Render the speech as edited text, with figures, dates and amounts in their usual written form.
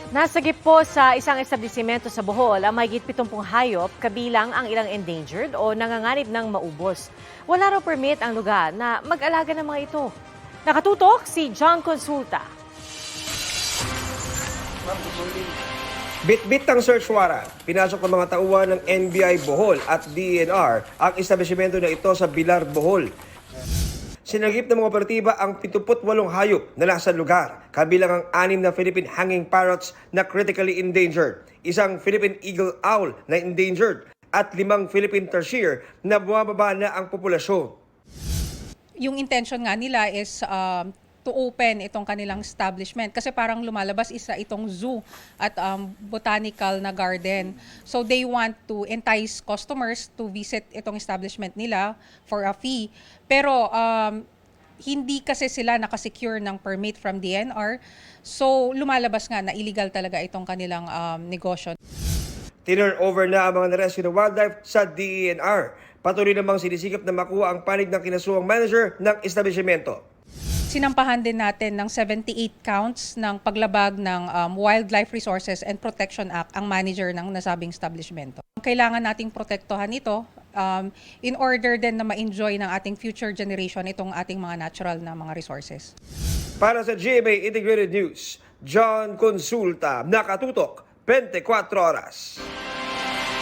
Nasagip po sa isang establisimento sa Bohol ang mahigit 70 hayop, kabilang ang ilang endangered o nanganganib ng maubos. Wala raw permit ang lugar na mag-alaga ng mga ito. Nakatutok si John Consulta. Bit-bit ang search warrant. Pinasok ng mga tauhan ng NBI Bohol at DENR ang establishmento na ito sa Bilar, Bohol. Sinagip ng mga operatiba ang 78 hayop na nasa lugar, kabilang ang 6 na Philippine hanging parrots na critically endangered, isang Philippine eagle owl na endangered, at 5 Philippine tarsier na bumababa na ang populasyon. Yung intention nga nila is to open itong kanilang establishment kasi parang lumalabas isa itong zoo at botanical na garden. So they want to entice customers to visit itong establishment nila for a fee. Pero hindi kasi sila nakasecure ng permit from DNR. So lumalabas nga na illegal talaga itong kanilang negosyo. Tinurn over na ang mga na-rescue na wildlife sa DENR. Patuloy namang sinisikap na makuha ang panig ng kinasuhang manager ng establishmento. Sinampahan din natin ng 78 counts ng paglabag ng Wildlife Resources and Protection Act ang manager ng nasabing establishmento. Kailangan nating protektohan ito in order din na ma-enjoy ng ating future generation itong ating mga natural na mga resources. Para sa GMA Integrated News, John Consulta, nakatutok 24 oras.